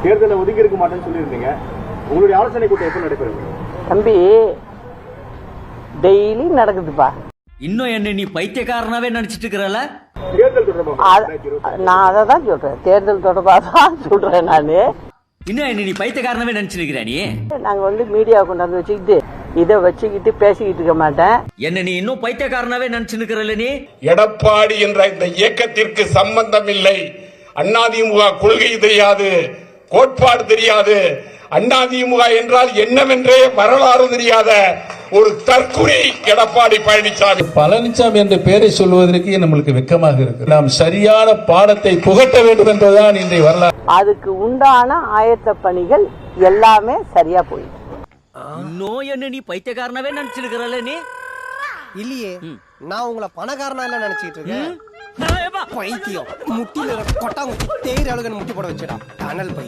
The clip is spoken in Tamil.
தேர்தலை ஒதுக்கி இருக்க மாட்டேன்னு சொல்லியிருந்தீங்க. உங்களுடைய ஆலோசனை கூட்டம் எப்ப நடைபெறும்? தம்பி டெய்லி நடக்குதுப்பா. இன்னும் என்ன நீ பைத்தியக்காரனாவே நினைச்சிட்டு இருக்கிறல? தேர்தல் தொடர்பாக நான் அதை தான் சொல்றேன். தேர்தல் தொடர்பாக தான் சொல்றேன். நானு இன்னும் என்ன நீ பைத்தியக்காரனாவே நினைச்சிருக்கிற? நீ நாங்க மீடியா கொண்டாந்து வச்சுக்கிட்டு இதை வச்சுக்கிட்டு பேசிக்கிட்டு இருக்க மாட்டேன். என்ன நீ இன்னும் பைத்தியக்காரனாவே நினைச்சிருக்கிறல்ல? நீ எடப்பாடி என்ற இந்த இயக்கத்திற்கு சம்பந்தம் இல்லை. அதிமுக கொள்கை தெரியாது, கோட்பாடு தெரியாது. அதிமுக என்றால் என்னவென்றே வரலாறு தெரியாத ஒரு தற்குறி எடப்பாடி பழனிசாமி. பழனிசாமி என்ற பெயரை சொல்வதற்கு நம்மளுக்கு வெட்கமாக இருக்கு. நாம் சரியான பாடத்தை புகட்ட வேண்டும் என்பதுதான் இன்றைய வரலாறு. அதுக்கு உண்டான ஆயத்த பணிகள் எல்லாமே சரியா போயிடுது. இன்னும் என்ன நீ பைத்தியக்காரனாவே நினைச்சிருக்கிறல்ல? நீ இல்லையே, நான் உங்களை பணக்காரனா இல்ல நினைச்சிட்டு இருக்கேன். பைத்தியம் முட்டியில கொட்டாங்குச்சி தேயிற அளவுக்கு முட்டி போட வச்சிடா. Tunnel by